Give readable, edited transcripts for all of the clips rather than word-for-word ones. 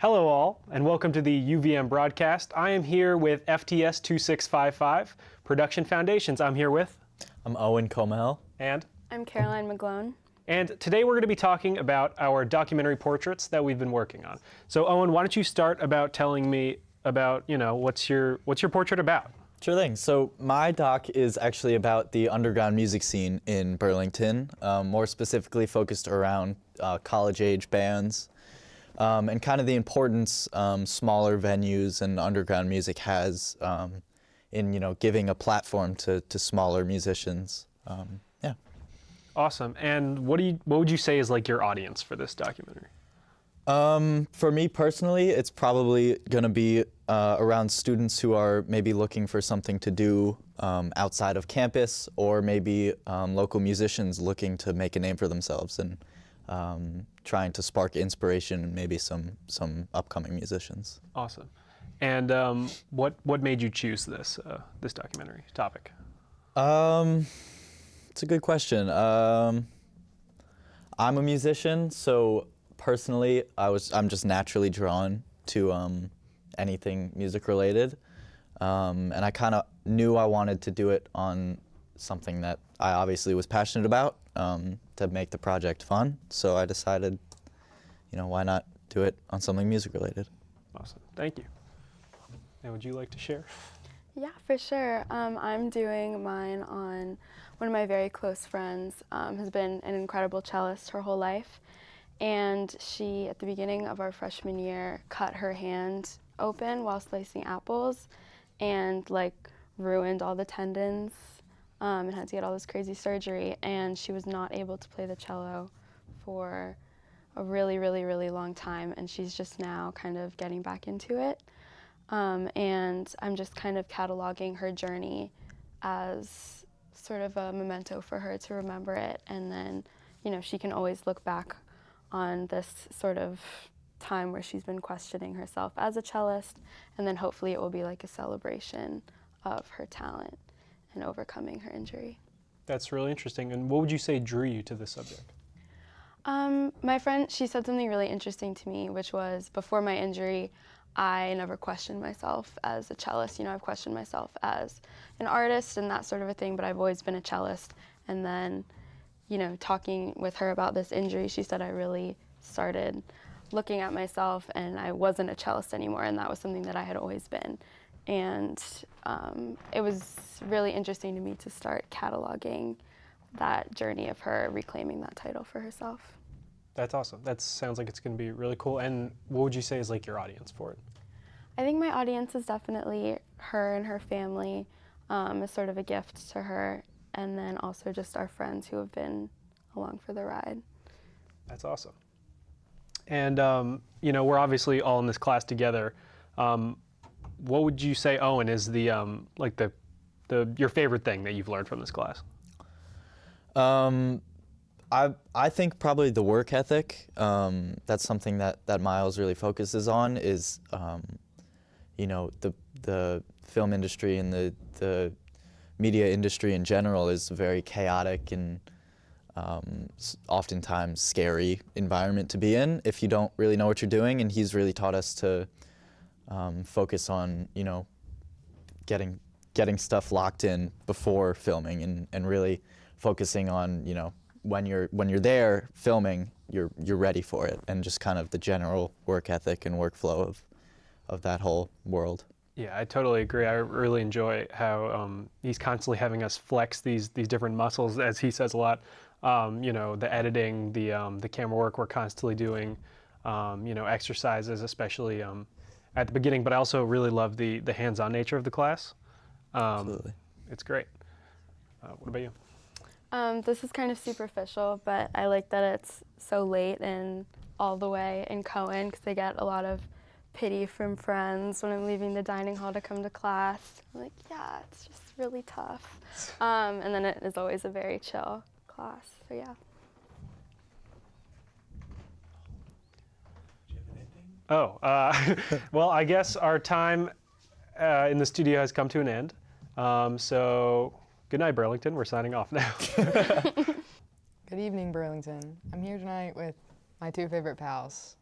Hello all, and welcome to the UVM broadcast. I am here with FTS 2655, Production Foundations. I'm here with... I'm Owen Comel. And? I'm Caroline McGlone. And today we're going to be talking about our documentary portraits that we've been working on. So Owen, why don't you start about telling me about, what's your portrait about? Sure thing. So my doc is actually about the underground music scene in Burlington, more specifically focused around college-age bands. And kind of the importance smaller venues and underground music has in giving a platform to smaller musicians. Yeah. Awesome. And what would you say is like your audience for this documentary? For me personally, it's probably going to be around students who are maybe looking for something to do outside of campus, or maybe local musicians looking to make a name for themselves and trying to spark inspiration in maybe some upcoming musicians. Awesome. And what made you choose this documentary topic? It's a good question. I'm a musician, so personally, I'm just naturally drawn to anything music related, and I kind of knew I wanted to do it on something that I obviously was passionate about, to make the project fun. So I decided, why not do it on something music related? Awesome, thank you. And would you like to share? Yeah, for sure. I'm doing mine on one of my very close friends, has been an incredible cellist her whole life. And she, at the beginning of our freshman year, cut her hand open while slicing apples and ruined all the tendons. And had to get all this crazy surgery, and she was not able to play the cello for a really, really, really long time, and she's just now kind of getting back into it. And I'm just kind of cataloging her journey as sort of a memento for her to remember it, and then, she can always look back on this sort of time where she's been questioning herself as a cellist, and then hopefully it will be like a celebration of her talent and overcoming her injury. That's really interesting. And what would you say drew you to this subject? My friend, she said something really interesting to me, which was, before my injury, I never questioned myself as a cellist. I've questioned myself as an artist and that sort of a thing, but I've always been a cellist. And then, talking with her about this injury, she said I really started looking at myself and I wasn't a cellist anymore, and that was something that I had always been. And it was really interesting to me to start cataloging that journey of her reclaiming that title for herself. That's awesome. That sounds like it's going to be really cool. And what would you say is like your audience for it? I think my audience is definitely her and her family, as sort of a gift to her, and then also just our friends who have been along for the ride. That's awesome. And we're obviously all in this class together. What would you say, Owen, is the your favorite thing that you've learned from this class? I think probably the work ethic. That's something that Myles really focuses on. Is the film industry and the media industry in general is a very chaotic and oftentimes scary environment to be in if you don't really know what you're doing. And he's really taught us to focus on, getting stuff locked in before filming, and really focusing on, when you're there filming, you're ready for it, and just kind of the general work ethic and workflow of that whole world. Yeah, I totally agree. I really enjoy how he's constantly having us flex these different muscles, as he says a lot. The editing, the camera work we're constantly doing, exercises, especially at the beginning, but I also really love the hands-on nature of the class. Absolutely. It's great. What about you? This is kind of superficial, but I like that it's so late and all the way in Cohen, because I get a lot of pity from friends when I'm leaving the dining hall to come to class. I'm like, yeah, it's just really tough. And then it is always a very chill class, so yeah. Oh, well, I guess our time in the studio has come to an end. So good night, Burlington. We're signing off now. Good evening, Burlington. I'm here tonight with my two favorite pals.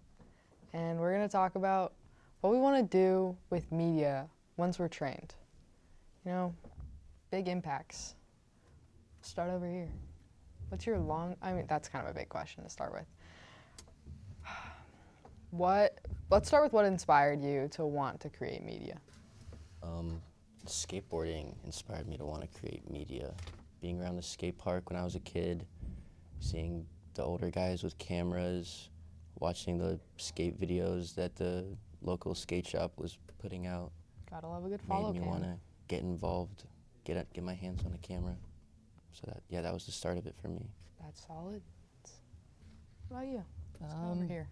and we're going to talk about what we want to do with media once we're trained. You know, big impacts. Start over here. What's your that's kind of a big question to start with. Let's start with what inspired you to want to create media. Skateboarding inspired me to want to create media. Being around the skate park when I was a kid, seeing the older guys with cameras, watching the skate videos that the local skate shop was putting out. Gotta love a good follow made me cam. want to get involved, get my hands on a camera. So that was the start of it for me. That's solid. What about you? Let's go over here.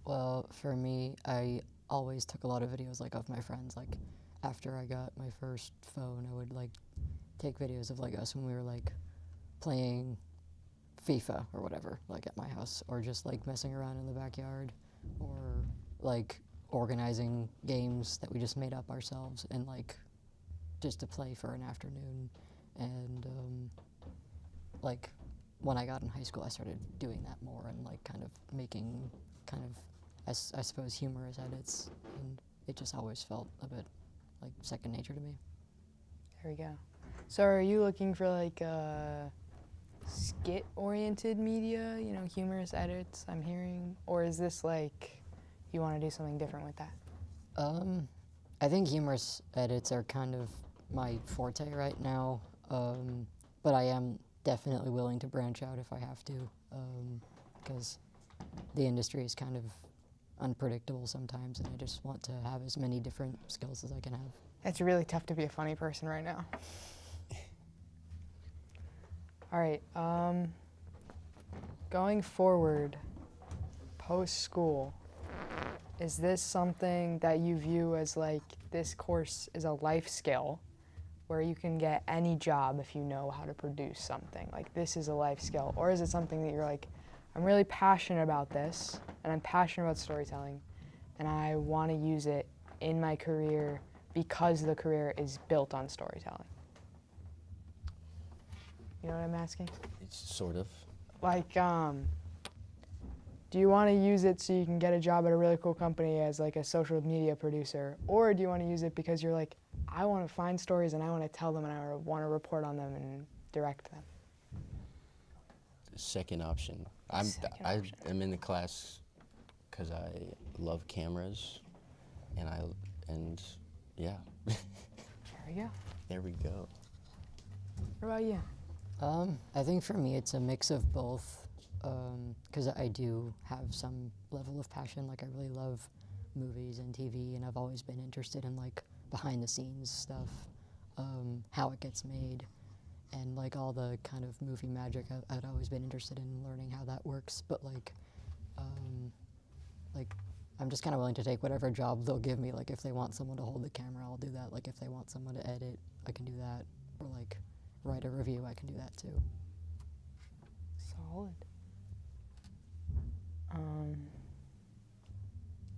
Well, for me, I always took a lot of videos like of my friends. Like after I got my first phone, I would like take videos of like us when we were like playing FIFA or whatever, like at my house, or just like messing around in the backyard, or like organizing games that we just made up ourselves and like just to play for an afternoon. And like when I got in high school, I started doing that more and like kind of making I suppose humorous edits, and it just always felt a bit like second nature to me. There we go. So are you looking for like skit-oriented media, you know, humorous edits, I'm hearing? Or is this like you want to do something different with that? I think humorous edits are kind of my forte right now, but I am definitely willing to branch out if I have to, because the industry is kind of unpredictable sometimes, and I just want to have as many different skills as I can have. It's really tough to be a funny person right now. All right, going forward, post-school, is this something that you view as like this course is a life skill where you can get any job if you know how to produce something? Like this is a life skill, or is it something that you're like, I'm really passionate about this, and I'm passionate about storytelling, and I want to use it in my career because the career is built on storytelling? You know what I'm asking? It's sort of. Like, do you want to use it so you can get a job at a really cool company as like a social media producer, or do you want to use it because you're like, I want to find stories and I want to tell them and I want to report on them and direct them? Second option. I am in the class because I love cameras, and yeah. There we go. There we go. What about you? I think for me it's a mix of both, because I do have some level of passion. Like I really love movies and TV, and I've always been interested in like behind the scenes stuff, how it gets made, and like all the kind of movie magic. I'd always been interested in learning how that works, but like I'm just kind of willing to take whatever job they'll give me. Like if they want someone to hold the camera, I'll do that. Like if they want someone to edit, I can do that. Or like write a review, I can do that too. Solid.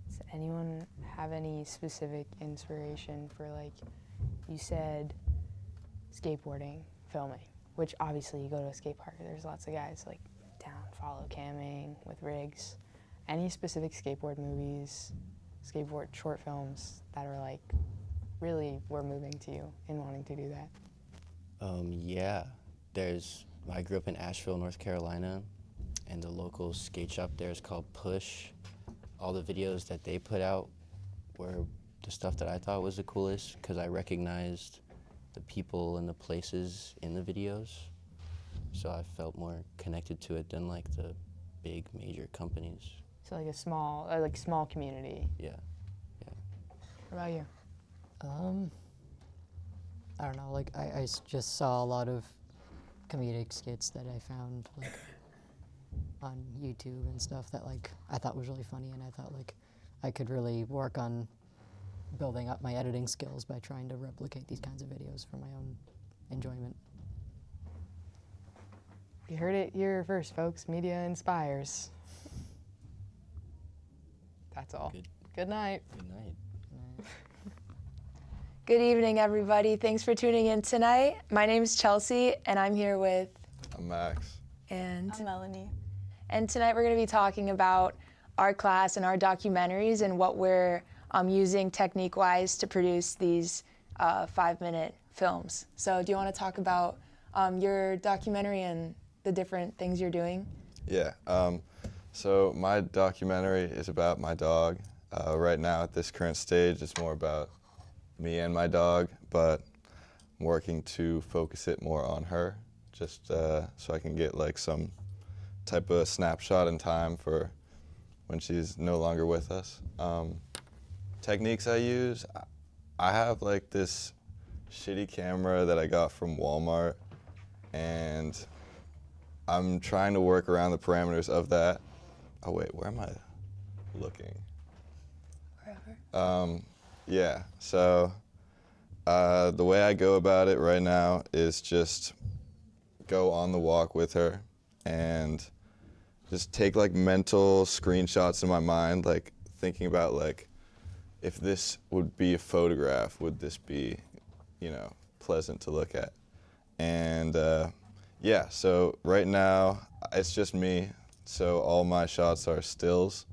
Does anyone have any specific inspiration for, like, you said skateboarding, filming, which obviously you go to a skate park, there's lots of guys like down follow camming with rigs. Any specific skateboard movies, skateboard short films that are like really were moving to you in wanting to do that? Yeah, I grew up in Asheville, North Carolina, and the local skate shop there is called Push. All the videos that they put out were the stuff that I thought was the coolest because I recognized the people and the places in the videos. So I felt more connected to it than like the big major companies. So like a small community. Yeah. What about you? I don't know, like I just saw a lot of comedic skits that I found like on YouTube and stuff that like I thought was really funny, and I thought like I could really work on building up my editing skills by trying to replicate these kinds of videos for my own enjoyment. You heard it here first, folks. Media inspires. That's all. Good night. Good night. Good evening, everybody. Thanks for tuning in tonight. My name is Chelsea, and I'm here with... I'm Max. And... I'm Melanie. And tonight we're going to be talking about our class and our documentaries and what we're using technique-wise to produce these 5-minute films. So do you want to talk about your documentary and the different things you're doing? Yeah, so my documentary is about my dog. Right now at this current stage, it's more about me and my dog, but I'm working to focus it more on her, just so I can get like some type of snapshot in time for when she's no longer with us. Techniques I use, I have like this shitty camera that I got from Walmart, and I'm trying to work around the parameters of that. Oh wait, where am I looking? Wherever. Yeah, so the way I go about it right now is just go on the walk with her and just take like mental screenshots in my mind, like thinking about like, if this would be a photograph, would this be, you know, pleasant to look at? And yeah, so right now it's just me, so all my shots are stills.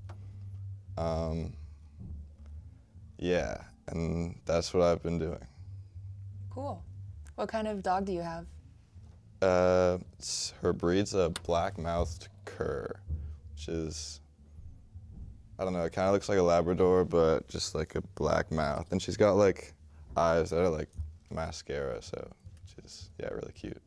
Yeah, and that's what I've been doing. Cool. What kind of dog do you have? Her breed's a black-mouthed cur, which is, I don't know, it kind of looks like a Labrador, but just like a black mouth. And she's got like eyes that are like mascara, so she's, yeah, really cute.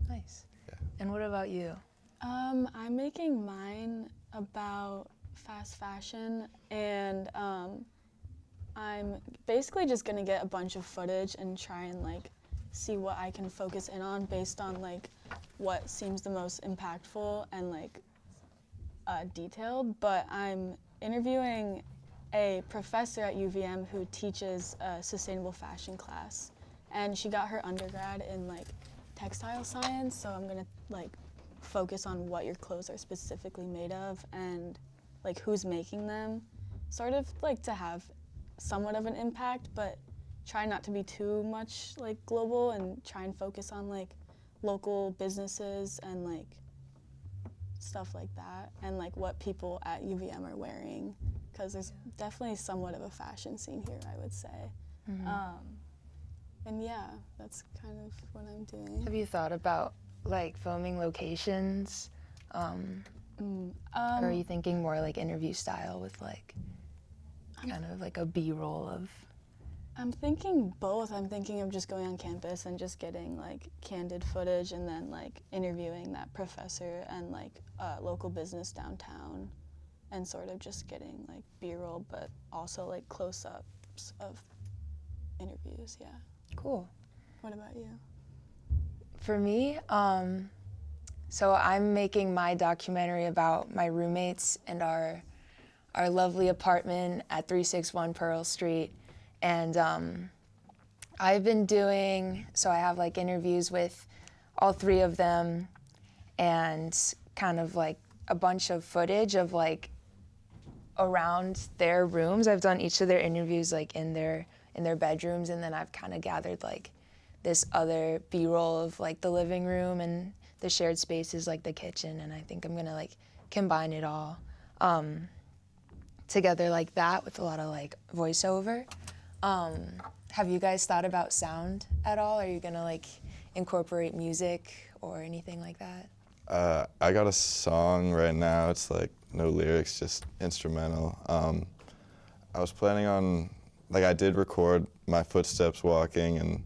Nice. Yeah. And what about you? I'm making mine about fast fashion, and I'm basically just gonna get a bunch of footage and try and like see what I can focus in on based on like what seems the most impactful and like detailed. But I'm interviewing a professor at UVM who teaches a sustainable fashion class, and she got her undergrad in like textile science, so I'm gonna like focus on what your clothes are specifically made of and like who's making them, sort of like to have somewhat of an impact, but try not to be too much like global and try and focus on like local businesses and like stuff like that, and like what people at UVM are wearing, because there's definitely somewhat of a fashion scene here, I would say. And yeah, that's kind of what I'm doing. Have you thought about like filming locations? Or are you thinking more like interview style with like kind of like a B-roll of? I'm thinking both. I'm thinking of just going on campus and just getting like candid footage and then like interviewing that professor and like local business downtown and sort of just getting like B-roll, but also like close-ups of interviews, yeah. Cool. What about you? For me, so I'm making my documentary about my roommates and our lovely apartment at 361 Pearl Street. And I've been doing, so I have like interviews with all three of them and kind of like a bunch of footage of like around their rooms. I've done each of their interviews like in their bedrooms, and then I've kind of gathered like this other B-roll of like the living room and the shared spaces like the kitchen, and I think I'm gonna like combine it all together like that with a lot of like voiceover. Have you guys thought about sound at all? Are you gonna like incorporate music or anything like that? I got a song right now. It's like no lyrics, just instrumental. I was planning on, like I did record my footsteps walking, and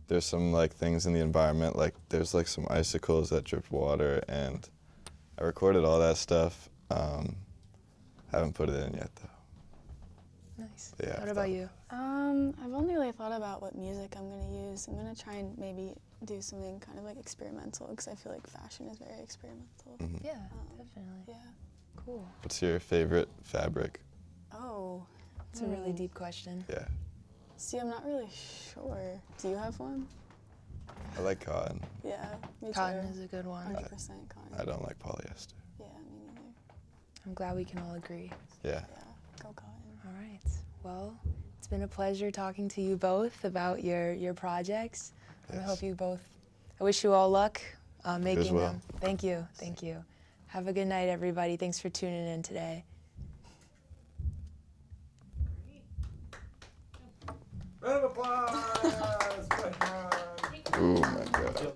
there's some like things in the environment, like there's like some icicles that dripped water, and I recorded all that stuff. Haven't put it in yet though. Nice. But yeah, What about you? I've only really thought about what music I'm gonna use. I'm gonna try and maybe do something kind of like experimental, because I feel like fashion is very experimental. Yeah, definitely. Yeah. Cool. What's your favorite fabric? Oh. It's a really deep question. Yeah, See, I'm not really sure. Do you have one? I like cotton. Yeah, me Cotton too. is a good one. 100% cotton. I don't like polyester. Yeah, me neither. I'm glad we can all agree. Yeah. Yeah, go cotton. All right. Well, it's been a pleasure talking to you both about your projects. I Yes. hope you both, I wish you all luck making well. them. Thank you. Thank you. Have a good night, everybody. Thanks for tuning in today. Oh my God.